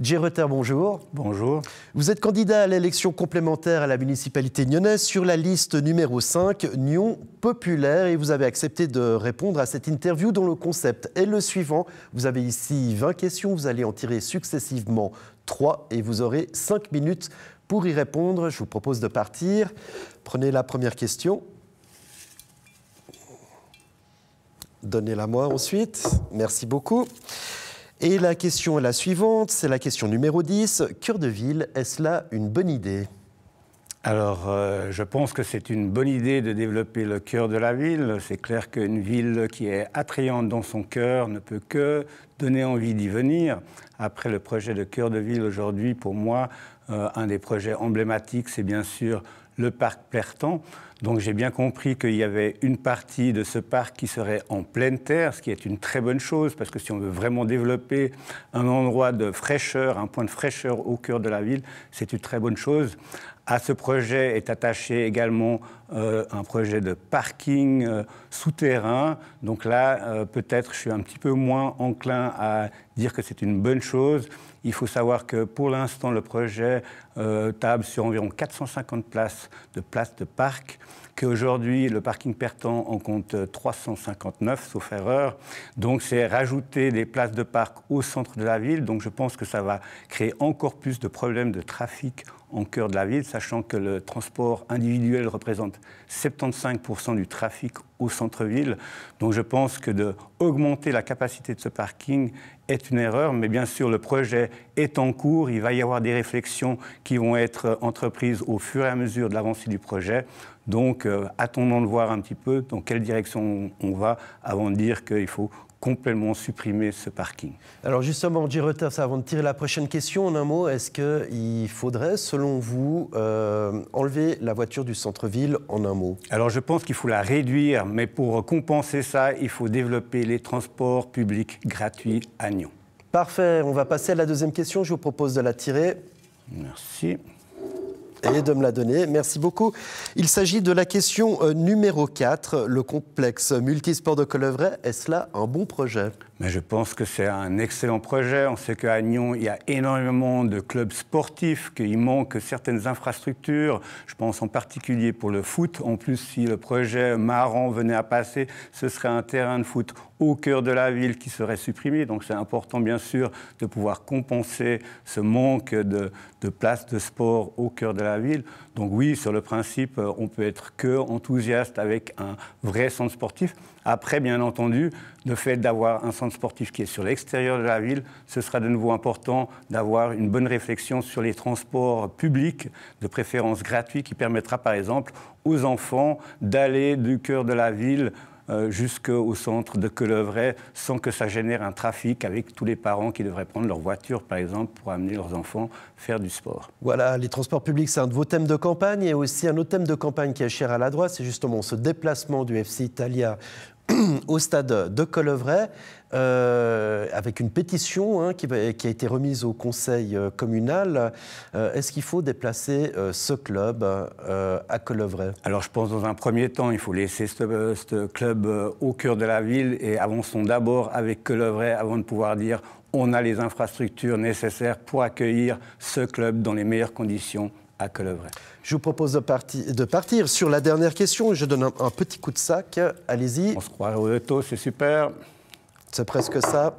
Djereter, bonjour. Bonjour. Vous êtes candidat à l'élection complémentaire à la municipalité nyonnaise sur la liste numéro 5, Nyon Populaire, et vous avez accepté de répondre à cette interview dont le concept est le suivant. Vous avez ici 20 questions, vous allez en tirer successivement 3 et vous aurez 5 minutes pour y répondre. Je vous propose de partir. Prenez la première question. Donnez-la moi ensuite. Merci beaucoup. Et la question est la suivante, c'est la question numéro 10. Cœur de ville, est-ce là une bonne idée? Alors, je pense que c'est une bonne idée de développer le cœur de la ville. C'est clair qu'une ville qui est attrayante dans son cœur ne peut que donner envie d'y venir. Après, le projet de cœur de ville aujourd'hui, pour moi, un des projets emblématiques, c'est bien sûr le parc Plertan. Donc j'ai bien compris qu'il y avait une partie de ce parc qui serait en pleine terre, ce qui est une très bonne chose, parce que si on veut vraiment développer un endroit de fraîcheur, un point de fraîcheur au cœur de la ville, c'est une très bonne chose. À ce projet est attaché également un projet de parking souterrain. Donc là, peut-être je suis un petit peu moins enclin à dire que c'est une bonne chose. Il faut savoir que pour l'instant, le projet table sur environ 450 places de parc, qu'aujourd'hui, le parking Plertan en compte 359, sauf erreur. Donc, c'est rajouter des places de parc au centre de la ville. Donc, je pense que ça va créer encore plus de problèmes de trafic en cœur de la ville, sachant que le transport individuel représente 75% du trafic au centre-ville. Donc je pense que d'augmenter la capacité de ce parking est une erreur, mais bien sûr le projet est en cours, il va y avoir des réflexions qui vont être entreprises au fur et à mesure de l'avancée du projet. Donc attendons de voir un petit peu dans quelle direction on va avant de dire qu'il faut complètement supprimer ce parking. Alors justement, Djereter, avant de tirer la prochaine question, en un mot, est-ce qu'il faudrait, selon vous, enlever la voiture du centre-ville en un mot? Alors je pense qu'il faut la réduire, mais pour compenser ça, il faut développer les transports publics gratuits à Nyon. Parfait, on va passer à la deuxième question, je vous propose de la tirer. Merci. Et de me la donner. Merci beaucoup. Il s'agit de la question numéro 4, le complexe multisport de Collevray. Est-ce là un bon projet? Mais je pense que c'est un excellent projet. On sait qu'à Nyon, il y a énormément de clubs sportifs, qu'il manque certaines infrastructures. Je pense en particulier pour le foot. En plus, si le projet Maran venait à passer, ce serait un terrain de foot au cœur de la ville qui serait supprimé. Donc c'est important, bien sûr, de pouvoir compenser ce manque de places de sport au cœur de la ville. Donc oui, sur le principe, on peut être que enthousiaste avec un vrai centre sportif. Après, bien entendu, le fait d'avoir un centre sportif qui est sur l'extérieur de la ville, ce sera de nouveau important d'avoir une bonne réflexion sur les transports publics, de préférence gratuits, qui permettra par exemple aux enfants d'aller du cœur de la ville jusqu'au centre de Collevray sans que ça génère un trafic avec tous les parents qui devraient prendre leur voiture, par exemple, pour amener leurs enfants faire du sport. Voilà, les transports publics, c'est un de vos thèmes de campagne et aussi un autre thème de campagne qui est cher à la droite, c'est justement ce déplacement du FC Italia au stade de Collevray, avec une pétition qui a été remise au conseil communal. Est-ce qu'il faut déplacer ce club à Collevray? Alors je pense dans un premier temps, il faut laisser ce club au cœur de la ville et avançons d'abord avec Collevray avant de pouvoir dire on a les infrastructures nécessaires pour accueillir ce club dans les meilleures conditions à Collevray. Je vous propose de partir sur la dernière question. Je donne un petit coup de sac. Allez-y. On se croirait au loto, c'est super. C'est presque ça.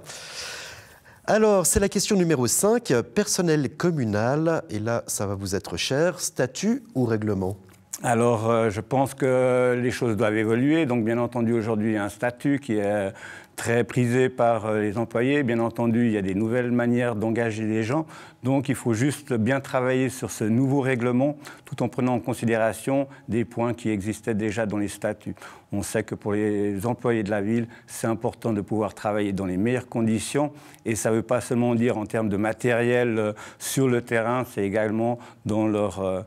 Alors, c'est la question numéro 5. Personnel communal. Et là, ça va vous être cher. Statut ou règlement? Alors, je pense que les choses doivent évoluer. Donc, bien entendu, aujourd'hui, il y a un statut qui est très prisé par les employés. Bien entendu, il y a des nouvelles manières d'engager les gens. Donc, il faut juste bien travailler sur ce nouveau règlement, tout en prenant en considération des points qui existaient déjà dans les statuts. On sait que pour les employés de la ville, c'est important de pouvoir travailler dans les meilleures conditions. Et ça ne veut pas seulement dire en termes de matériel sur le terrain, c'est également dans leur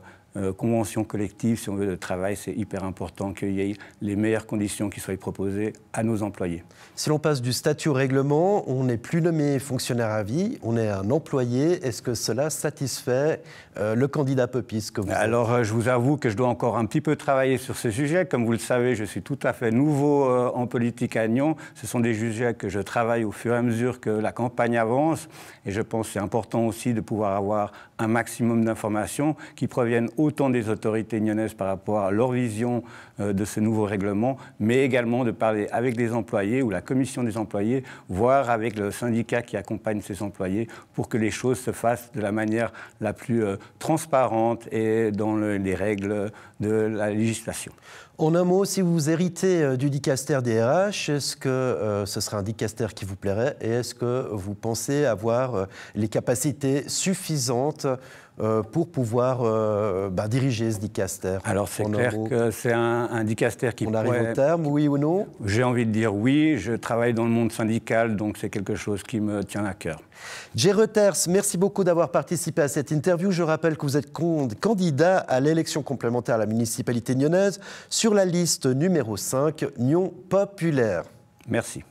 convention collective, si on veut, de travail, c'est hyper important qu'il y ait les meilleures conditions qui soient proposées à nos employés. Si l'on passe du statut au règlement, on n'est plus nommé fonctionnaire à vie, on est un employé. Est-ce que cela satisfait le candidat Pepys que vous êtes? Alors, je vous avoue que je dois encore un petit peu travailler sur ce sujet. Comme vous le savez, je suis tout à fait nouveau en politique à Nyon. Ce sont des sujets que je travaille au fur et à mesure que la campagne avance. Et je pense que c'est important aussi de pouvoir avoir un maximum d'informations qui proviennent autant des autorités nyonnaises par rapport à leur vision de ce nouveau règlement, mais également de parler avec des employés ou la commission des employés, voire avec le syndicat qui accompagne ces employés pour que les choses se fassent de la manière la plus transparente et dans les règles de la législation. En un mot, si vous héritez du dicaster des RH, est-ce que ce sera un dicaster qui vous plairait et est-ce que vous pensez avoir les capacités suffisantes pour pouvoir diriger ce dicaster? Alors c'est clair que c'est un dicaster qui pourrait... On arrive au terme, oui ou non? J'ai envie de dire oui, je travaille dans le monde syndical, donc c'est quelque chose qui me tient à cœur. Jay Reuters, merci beaucoup d'avoir participé à cette interview. Je rappelle que vous êtes candidat à l'élection complémentaire à la municipalité nyonnaise sur la liste numéro 5, Nyon Populaire. Merci.